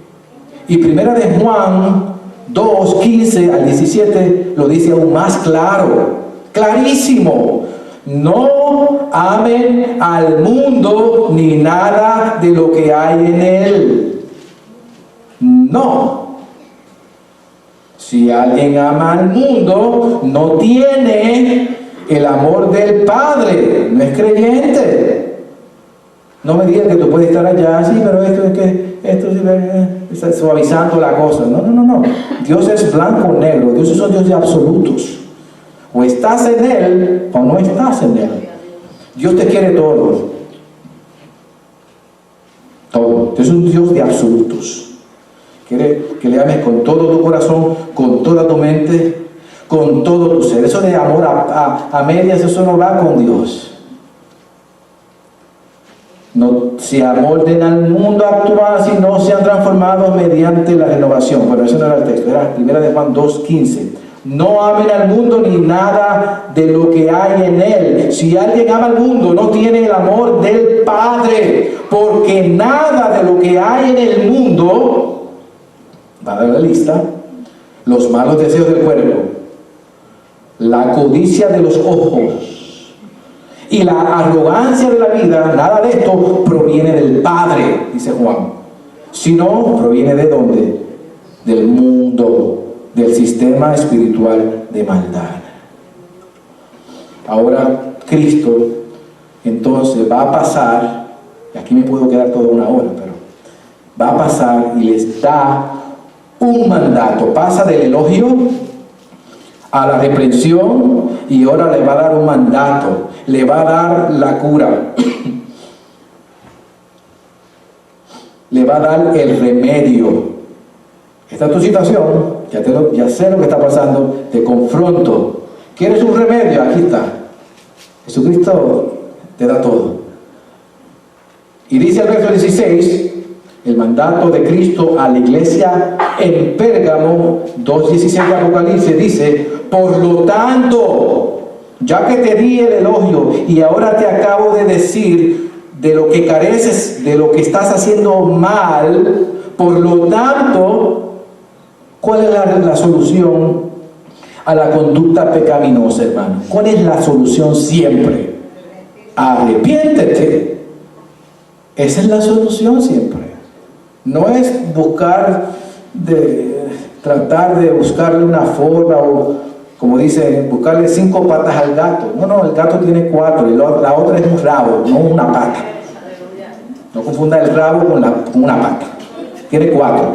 Y primera de Juan 2, 15 al 17 lo dice aún más claro, clarísimo. No amen al mundo ni nada de lo que hay en él. No. Si alguien ama al mundo, no tiene el amor del Padre, no es creyente. No me digas que tú puedes estar allá, sí, pero esto está suavizando la cosa. No. Dios es blanco o negro, Dios es un Dios de absolutos. O estás en Él o no estás en Él. Dios te quiere todo. Todo. Dios es un Dios de absolutos. Quiere que le ames con todo tu corazón, con toda tu mente, con todo tu ser. Eso de amor a medias, eso no va con Dios. No se amolden al mundo actual, sino sean transformados mediante la renovación. Bueno, eso no era el texto, era 1 de Juan 2:15. No amen al mundo ni nada de lo que hay en él. Si alguien ama al mundo, no tiene el amor del Padre, porque nada de lo que hay en el mundo, va a dar la lista: los malos deseos del cuerpo, la codicia de los ojos y la arrogancia de la vida, nada de esto proviene del Padre, dice Juan, sino proviene ¿de dónde? Del mundo, del sistema espiritual de maldad. Ahora Cristo entonces va a pasar, y aquí me puedo quedar toda una hora, pero va a pasar y les da un mandato. Pasa del elogio a la reprensión y ahora le va a dar un mandato, le va a dar la cura, le va a dar el remedio. Esta es tu situación, ya sé lo que está pasando, te confronto. ¿Quieres un remedio? Aquí está. Jesucristo te da todo. Y dice el verso 16, el mandato de Cristo a la iglesia en Pérgamo, 2:16 de Apocalipsis, dice: por lo tanto, ya que te di el elogio y ahora te acabo de decir de lo que careces, de lo que estás haciendo mal, por lo tanto, ¿cuál es la solución a la conducta pecaminosa, hermano? ¿Cuál es la solución siempre? Arrepiéntete. Esa es la solución siempre. No es tratar de buscarle una forma, o como dice, buscarle 5 patas al gato. No, el gato tiene 4 y la otra es un rabo, no una pata. No confunda el rabo con una pata. Tiene 4.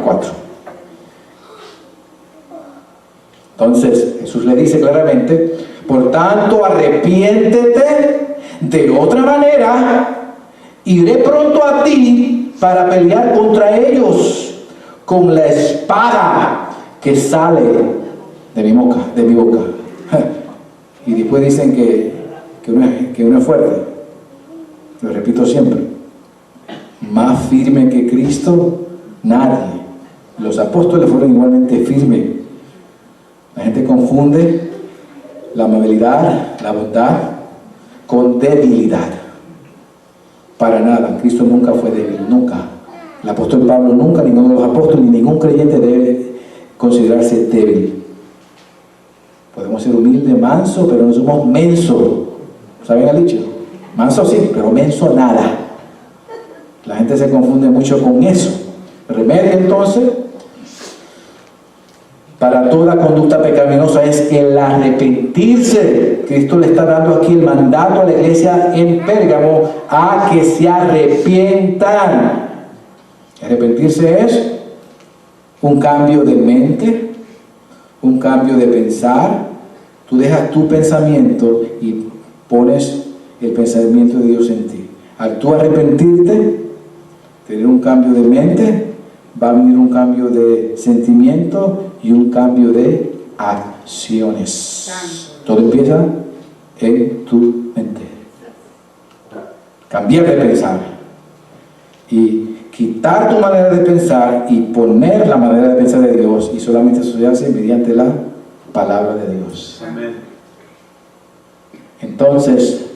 Entonces Jesús le dice claramente: por tanto, arrepiéntete, de otra manera iré pronto a ti para pelear contra ellos con la espada que sale de mi boca. Y después dicen que uno es fuerte. Lo repito siempre: más firme que Cristo, nadie. Los apóstoles fueron igualmente firmes. La gente confunde la amabilidad, la bondad con debilidad. Para nada, Cristo nunca fue débil, nunca. El apóstol Pablo nunca, ninguno de los apóstoles, ni ningún creyente debe considerarse débil. Podemos ser humildes, mansos, pero no somos mensos. ¿Saben el dicho? Manso sí, pero menso nada. La gente se confunde mucho con eso. Remedio entonces para toda conducta pecaminosa es el arrepentirse. Cristo le está dando aquí el mandato a la iglesia en Pérgamo a que se arrepientan. Arrepentirse es un cambio de mente, un cambio de pensar. Tú dejas tu pensamiento y pones el pensamiento de Dios en ti. Al tú arrepentirte, tener un cambio de mente, va a venir un cambio de sentimiento y un cambio de acciones. Todo empieza en tu mente. Cambiar de pensar y quitar tu manera de pensar y poner la manera de pensar de Dios, y solamente eso se hace mediante la palabra de Dios. Amén. Entonces,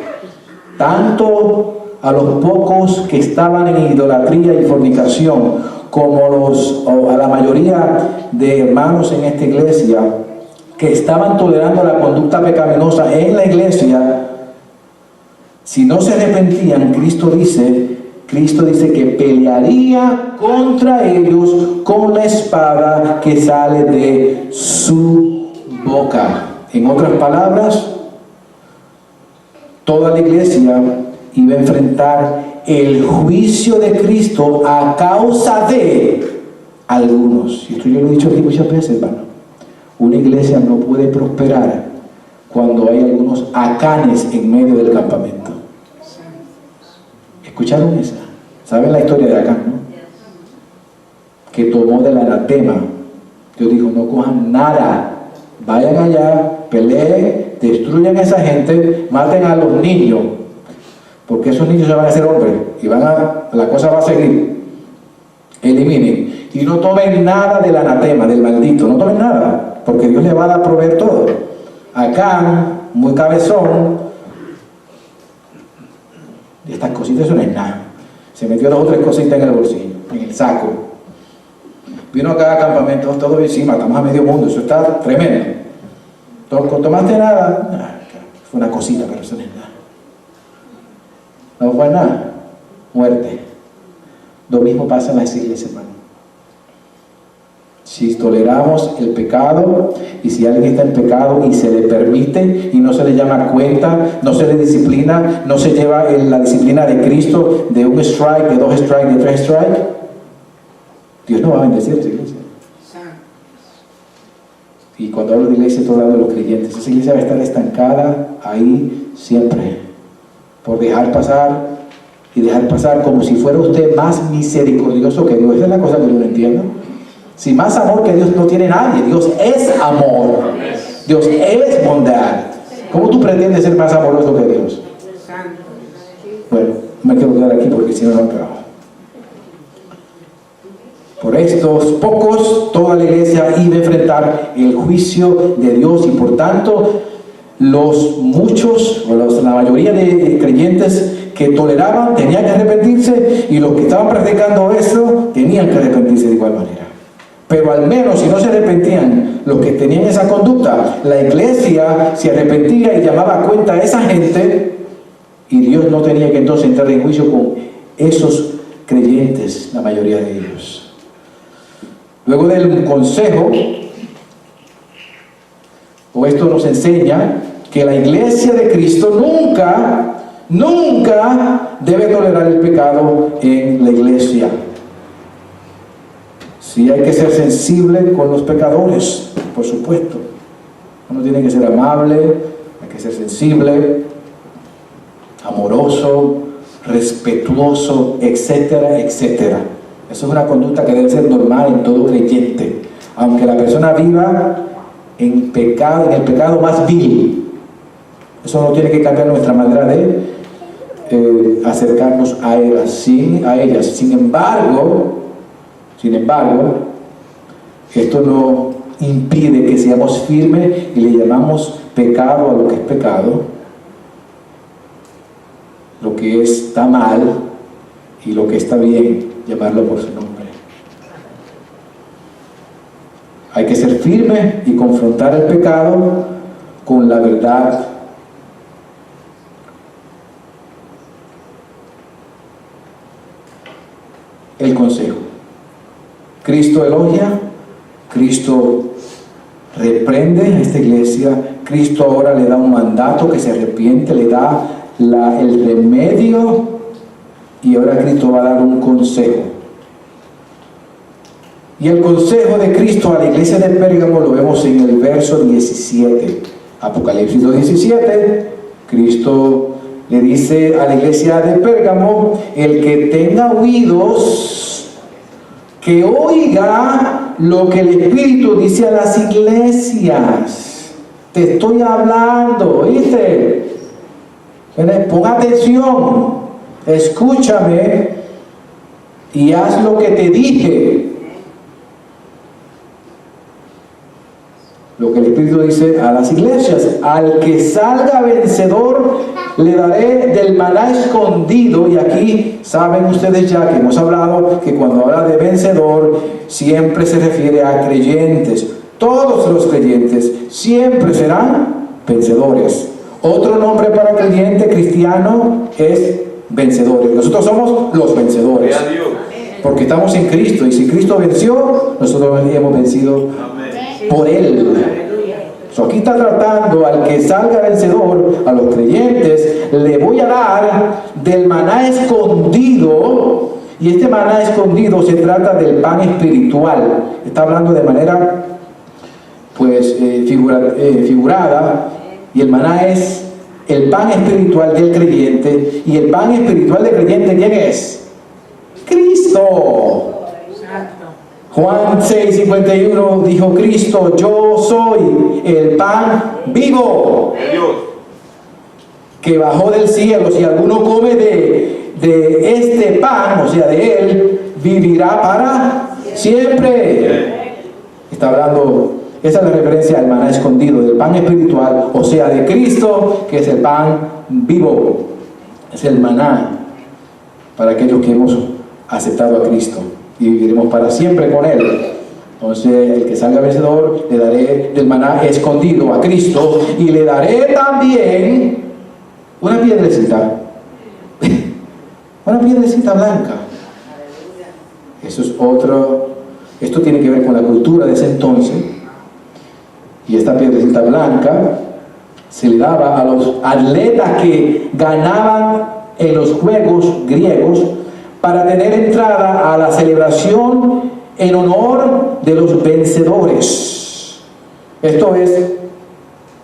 tanto a los pocos que estaban en idolatría y fornicación, como a la mayoría de hermanos en esta iglesia que estaban tolerando la conducta pecaminosa en la iglesia, si no se arrepentían, Cristo dice que pelearía contra ellos con la espada que sale de su boca. En otras palabras, toda la iglesia iba a enfrentar el juicio de Cristo a causa de algunos. Y esto yo lo he dicho aquí muchas veces, hermano. Una iglesia no puede prosperar cuando hay algunos acanes en medio del campamento. ¿Escucharon esa? ¿Saben la historia de Acán, no? Que tomó del anatema. Dios dijo: no cojan nada, vayan allá, peleen, destruyan a esa gente, maten a los niños, porque esos niños se van a hacer hombres y la cosa va a seguir. Eliminen. Y no tomen nada del anatema, del maldito. No tomen nada, porque Dios le va a dar proveer todo. Acá, muy cabezón, estas cositas eso no es nada. Se metió 2 o 3 cositas en el bolsillo, en el saco. Vino acá a campamento, todo encima, estamos a medio mundo, eso está tremendo. ¿Tomaste nada? Nah, fue una cosita, pero eso no es nada. No fue nada. Muerte. Lo mismo pasa en las iglesias, hermano. Si toleramos el pecado, y si alguien está en pecado y se le permite y no se le llama cuenta, no se le disciplina, no se lleva la disciplina de Cristo de 1 strike, de 2 strike, de 3 strike, Dios no va a bendecir esa iglesia. Y cuando hablo de iglesia estoy hablando de los creyentes. Esa iglesia va a estar estancada ahí siempre, por dejar pasar y dejar pasar como si fuera usted más misericordioso que Dios. Esa es la cosa que yo no entiendo. Si más amor que Dios no tiene nadie. Dios es amor. Dios es bondad. ¿Cómo tú pretendes ser más amoroso que Dios? Bueno, me quiero quedar aquí porque si no, no acabo. Por estos pocos, toda la iglesia iba a enfrentar el juicio de Dios, y por tanto, los muchos, o la mayoría de creyentes que toleraban tenían que arrepentirse, y los que estaban practicando eso tenían que arrepentirse de igual manera. Pero al menos si no se arrepentían los que tenían esa conducta, la iglesia se arrepentía y llamaba a cuenta a esa gente, y Dios no tenía que entonces entrar en juicio con esos creyentes, la mayoría de ellos. Luego del consejo, o esto nos enseña que la iglesia de Cristo nunca debe tolerar el pecado en la iglesia. Sí, hay que ser sensible con los pecadores, por supuesto. Uno tiene que ser amable, hay que ser sensible, amoroso, respetuoso, etcétera, etcétera. Eso es una conducta que debe ser normal en todo creyente, aunque la persona viva en pecado, en el pecado más vil. Eso no tiene que cambiar nuestra manera de acercarnos a ellas. Sin embargo, esto no impide que seamos firmes y le llamamos pecado a lo que es pecado, lo que está mal, y lo que está bien, llamarlo por su nombre. Hay que ser firme y confrontar el pecado con la verdad. El consejo. Cristo elogia, Cristo reprende a esta iglesia, Cristo ahora le da un mandato que se arrepiente, le da el remedio, y ahora Cristo va a dar un consejo. Y el consejo de Cristo a la iglesia de Pérgamo lo vemos en el verso 17. Apocalipsis 2:17. Cristo le dice a la iglesia de Pérgamo: el que tenga oídos, que oiga lo que el Espíritu dice a las iglesias. Te estoy hablando, ¿oíste? Pon atención, escúchame y haz lo que te dije. Lo que el Espíritu dice a las iglesias: al que salga vencedor le daré del maná escondido. Y aquí saben ustedes ya que hemos hablado que cuando habla de vencedor siempre se refiere a creyentes. Todos los creyentes siempre serán vencedores. Otro nombre para creyente cristiano es vencedores. Nosotros somos los vencedores, porque estamos en Cristo, y si Cristo venció, nosotros hemos vencido por Él. Aquí está tratando al que salga vencedor, a los creyentes, le voy a dar del maná escondido. Y este maná escondido se trata del pan espiritual. Está hablando de manera figurada. Y el maná es el pan espiritual del creyente. Y el pan espiritual del creyente, ¿quién es? Cristo. Juan 6:51 dijo Cristo: yo soy el pan vivo que bajó del cielo. Si alguno come de este pan, o sea de él, vivirá para siempre. Está hablando, esa es la referencia al maná escondido, del pan espiritual, o sea, de Cristo, que es el pan vivo. Es el maná para aquellos que hemos aceptado a Cristo y viviremos para siempre con Él. Entonces, el que salga vencedor, le daré del maná escondido a Cristo y le daré también una piedrecita, una piedrecita blanca. Eso es otro, esto tiene que ver con la cultura de ese entonces. Y esta piedrecita blanca se le daba a los atletas que ganaban en los juegos griegos para tener entrada a la celebración en honor de los vencedores. Esto es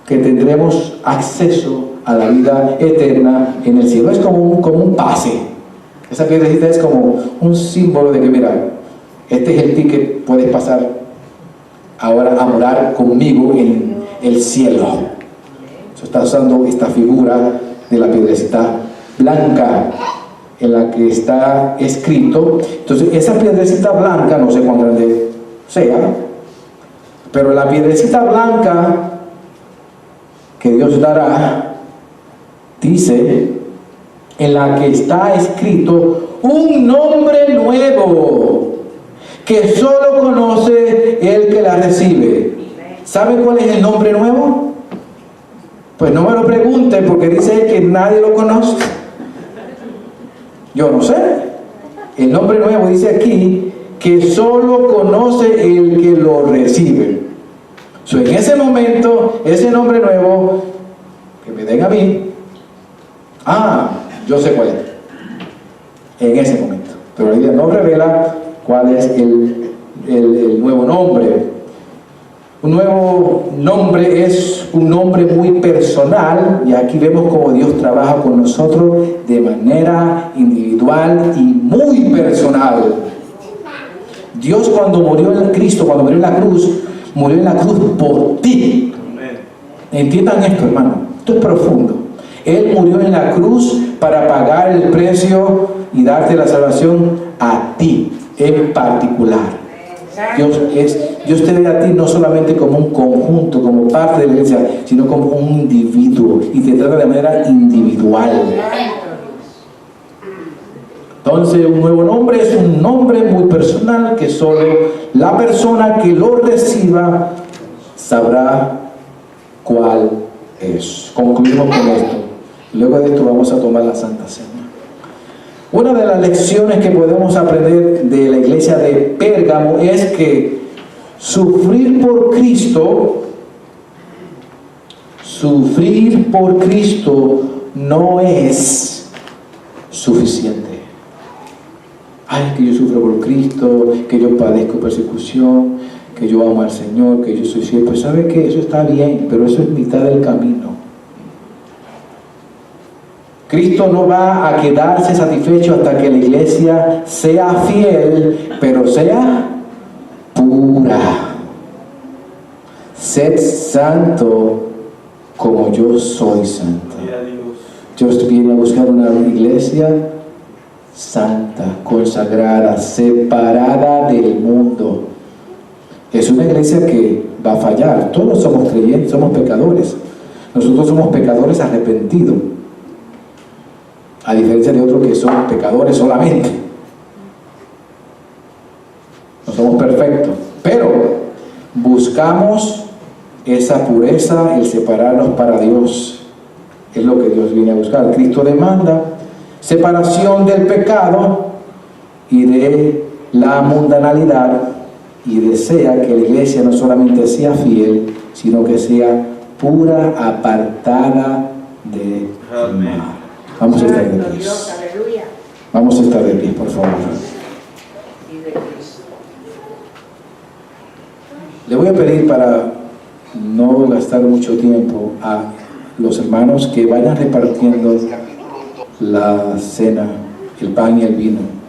que tendremos acceso a la vida eterna en el cielo. Es como un pase. Esa piedrecita es como un símbolo de que, mira, este es el ticket, puedes pasar ahora a morar conmigo en el cielo. Se está usando esta figura de la piedrecita blanca en la que está escrito. Entonces, esa piedrecita blanca, no sé cuán grande sea, pero la piedrecita blanca que Dios dará, dice, en la que está escrito un nombre nuevo que solo conoce el que la recibe. ¿Saben cuál es el nombre nuevo? Pues no me lo pregunten, porque dice que nadie lo conoce. Yo no sé. El nombre nuevo dice aquí que solo conoce el que lo recibe. En ese momento, ese nombre nuevo que me den a mí, yo sé cuál es. En ese momento. Pero la Biblia no revela cuál es el nuevo nombre. Un nuevo nombre es un nombre muy personal, y aquí vemos cómo Dios trabaja con nosotros de manera individual y muy personal. Dios, cuando murió en Cristo, cuando murió en la cruz por ti. Entiendan esto, hermano, esto es profundo. Él murió en la cruz para pagar el precio y darte la salvación a ti en particular. Dios te ve a ti no solamente como un conjunto, como parte de la iglesia, sino como un individuo, y te trata de manera individual. Entonces, un nuevo nombre es un nombre muy personal que solo la persona que lo reciba sabrá cuál es. Concluimos con esto. Luego de esto vamos a tomar la Santa Cena. Una de las lecciones que podemos aprender de la iglesia de Pérgamo es que sufrir por Cristo no es suficiente. Ay, que yo sufro por Cristo, que yo padezco persecución, que yo amo al Señor, que yo soy fiel. Pues sabe que eso está bien, pero eso es mitad del camino. Cristo no va a quedarse satisfecho hasta que la iglesia sea fiel, pero sea pura. Sed santo como yo soy santo. Dios viene a buscar una iglesia santa, consagrada, separada del mundo. Es una iglesia que va a fallar. Todos somos creyentes, somos pecadores. Nosotros somos pecadores arrepentidos, a diferencia de otros que son pecadores solamente. No somos perfectos, pero buscamos esa pureza, el separarnos para Dios. Es lo que Dios viene a buscar. Cristo demanda separación del pecado y de la mundanalidad, y desea que la iglesia no solamente sea fiel, sino que sea pura, apartada de mal. Vamos a estar de pie. Vamos a estar de pie, por favor. Le voy a pedir, para no gastar mucho tiempo, a los hermanos que vayan repartiendo la cena, el pan y el vino.